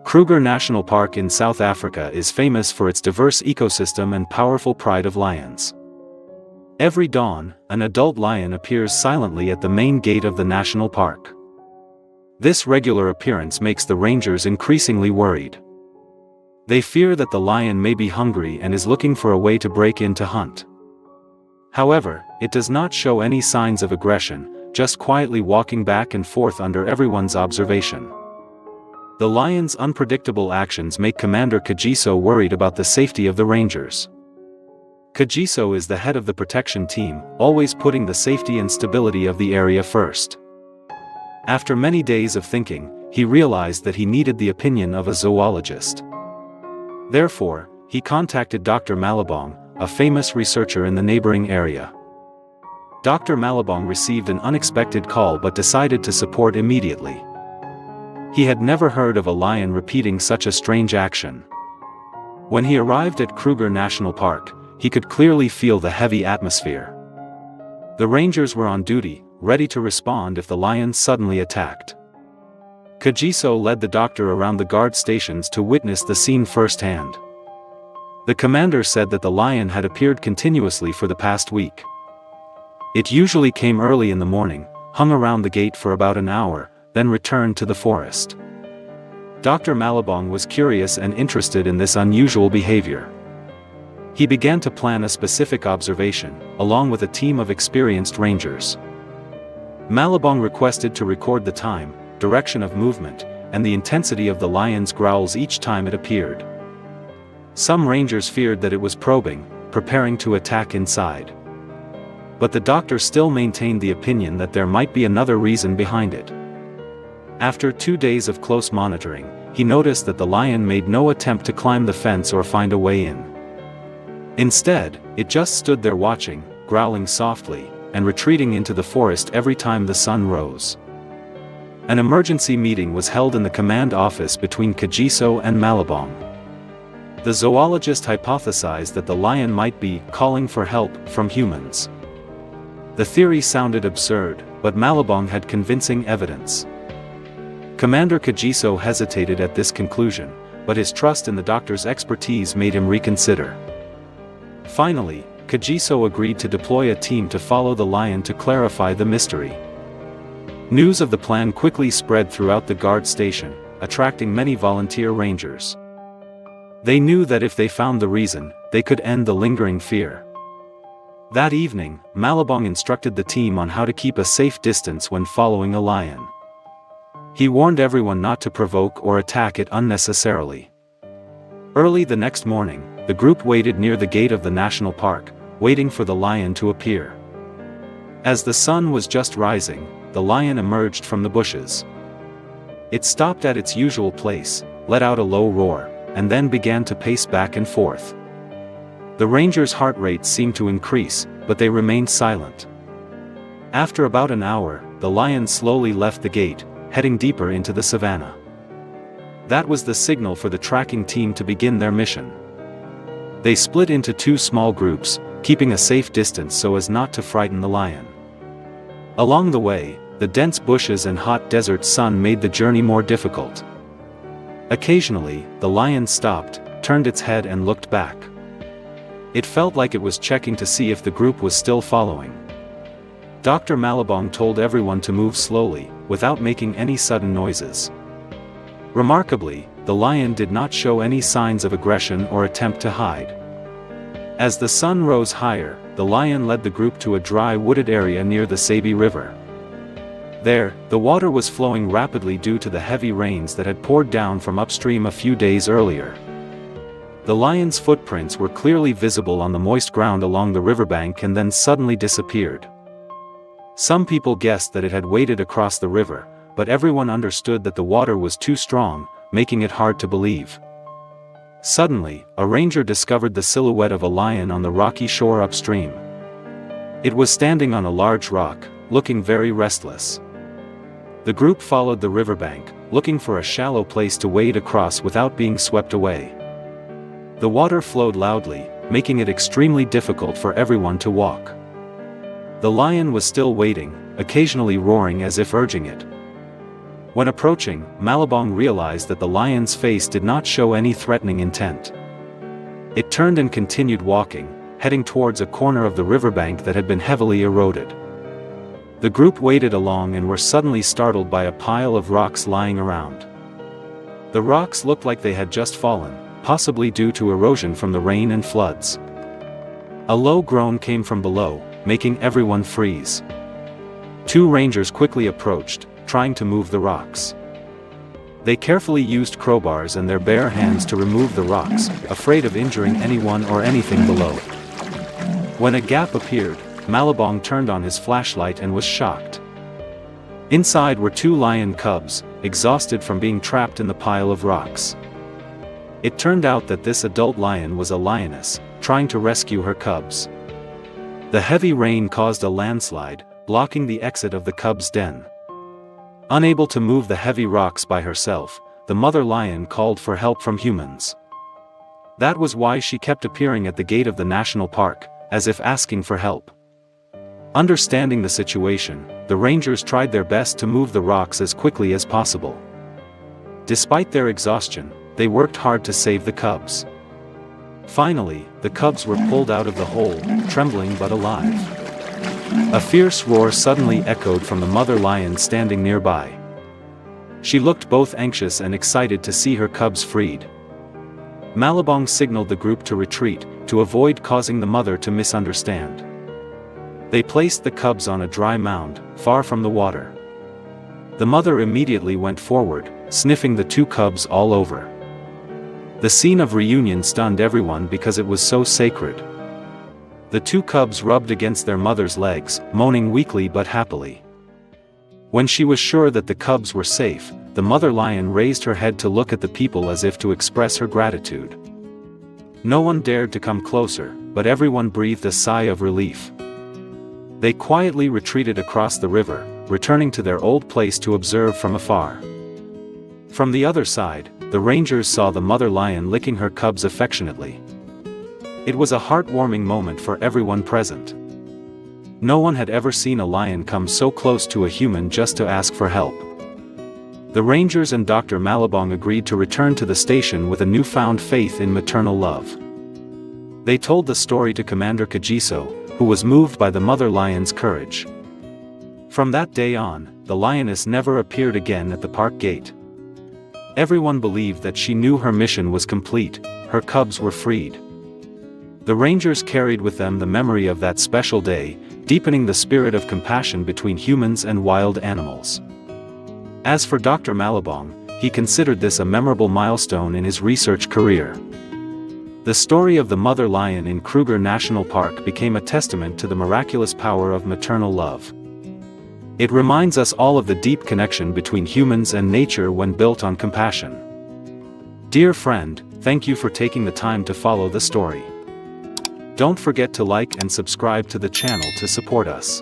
Kruger National Park in South Africa is famous for its diverse ecosystem and powerful pride of lions. Every dawn, an adult lion appears silently at the main gate of the national park. This regular appearance makes the rangers increasingly worried. They fear that the lion may be hungry and is looking for a way to break in to hunt. However, it does not show any signs of aggression, just quietly walking back and forth under everyone's observation. The lion's unpredictable actions make Commander Kagiso worried about the safety of the rangers. Kagiso is the head of the protection team, always putting the safety and stability of the area first. After many days of thinking, he realized that he needed the opinion of a zoologist. Therefore, he contacted Dr. Malabong, a famous researcher in the neighboring area. Dr. Malabong received an unexpected call but decided to support immediately. He had never heard of a lion repeating such a strange action. When he arrived at Kruger National Park, he could clearly feel the heavy atmosphere. The rangers were on duty, ready to respond if the lion suddenly attacked. Kagiso led the doctor around the guard stations to witness the scene firsthand. The commander said that the lion had appeared continuously for the past week. It usually came early in the morning, hung around the gate for about an hour, then returned to the forest. Dr. Malabong was curious and interested in this unusual behavior. He began to plan a specific observation, along with a team of experienced rangers. Malabong requested to record the time, direction of movement, and the intensity of the lion's growls each time it appeared. Some rangers feared that it was probing, preparing to attack inside. But the doctor still maintained the opinion that there might be another reason behind it. After 2 days of close monitoring, he noticed that the lion made no attempt to climb the fence or find a way in. Instead, it just stood there watching, growling softly, and retreating into the forest every time the sun rose. An emergency meeting was held in the command office between Kagiso and Malabong. The zoologist hypothesized that the lion might be calling for help from humans. The theory sounded absurd, but Malabong had convincing evidence. Commander Kagiso hesitated at this conclusion, but his trust in the doctor's expertise made him reconsider. Finally, Kagiso agreed to deploy a team to follow the lion to clarify the mystery. News of the plan quickly spread throughout the guard station, attracting many volunteer rangers. They knew that if they found the reason, they could end the lingering fear. That evening, Malabong instructed the team on how to keep a safe distance when following a lion. He warned everyone not to provoke or attack it unnecessarily. Early the next morning, the group waited near the gate of the national park, waiting for the lion to appear. As the sun was just rising, the lion emerged from the bushes. It stopped at its usual place, let out a low roar, and then began to pace back and forth. The rangers' heart rates seemed to increase, but they remained silent. After about an hour, the lion slowly left the gate, heading deeper into the savannah. That was the signal for the tracking team to begin their mission. They split into 2 small groups, keeping a safe distance so as not to frighten the lion. Along the way, the dense bushes and hot desert sun made the journey more difficult. Occasionally, the lion stopped, turned its head and looked back. It felt like it was checking to see if the group was still following. Dr. Malabong told everyone to move slowly, without making any sudden noises. Remarkably, the lion did not show any signs of aggression or attempt to hide. As the sun rose higher, the lion led the group to a dry wooded area near the Sabi River. There, the water was flowing rapidly due to the heavy rains that had poured down from upstream a few days earlier. The lion's footprints were clearly visible on the moist ground along the riverbank and then suddenly disappeared. Some people guessed that it had waded across the river, but everyone understood that the water was too strong, making it hard to believe. Suddenly, a ranger discovered the silhouette of a lion on the rocky shore upstream. It was standing on a large rock, looking very restless. The group followed the riverbank, looking for a shallow place to wade across without being swept away. The water flowed loudly, making it extremely difficult for everyone to walk. The lion was still wading, occasionally roaring as if urging it. When approaching, Malabong realized that the lion's face did not show any threatening intent. It turned and continued walking, heading towards a corner of the riverbank that had been heavily eroded. The group waded along and were suddenly startled by a pile of rocks lying around. The rocks looked like they had just fallen, possibly due to erosion from the rain and floods. A low groan came from below, making everyone freeze. Two rangers quickly approached, trying to move the rocks. They carefully used crowbars and their bare hands to remove the rocks, afraid of injuring anyone or anything below. When a gap appeared, Malabong turned on his flashlight and was shocked. Inside were two lion cubs, exhausted from being trapped in the pile of rocks. It turned out that this adult lion was a lioness, trying to rescue her cubs. The heavy rain caused a landslide, blocking the exit of the cubs' den. Unable to move the heavy rocks by herself, the mother lion called for help from humans. That was why she kept appearing at the gate of the national park, as if asking for help. Understanding the situation, the rangers tried their best to move the rocks as quickly as possible. Despite their exhaustion, they worked hard to save the cubs. Finally, the cubs were pulled out of the hole, trembling but alive. A fierce roar suddenly echoed from the mother lion standing nearby. She looked both anxious and excited to see her cubs freed. Malabong signaled the group to retreat, to avoid causing the mother to misunderstand. They placed the cubs on a dry mound, far from the water. The mother immediately went forward, sniffing the two cubs all over. The scene of reunion stunned everyone because it was so sacred. The two cubs rubbed against their mother's legs, moaning weakly but happily. When she was sure that the cubs were safe, the mother lion raised her head to look at the people as if to express her gratitude. No one dared to come closer, but everyone breathed a sigh of relief. They quietly retreated across the river, returning to their old place to observe from afar. From the other side, the rangers saw the mother lion licking her cubs affectionately. It was a heartwarming moment for everyone present. No one had ever seen a lion come so close to a human just to ask for help. The rangers and Dr. Malabong agreed to return to the station with a newfound faith in maternal love. They told the story to Commander Kagiso, who was moved by the mother lion's courage. From that day on, the lioness never appeared again at the park gate. Everyone believed that she knew her mission was complete, her cubs were freed. The rangers carried with them the memory of that special day, deepening the spirit of compassion between humans and wild animals. As for Dr. Malabong, he considered this a memorable milestone in his research career. The story of the mother lion in Kruger National Park became a testament to the miraculous power of maternal love. It reminds us all of the deep connection between humans and nature when built on compassion. Dear friend, thank you for taking the time to follow the story. Don't forget to like and subscribe to the channel to support us.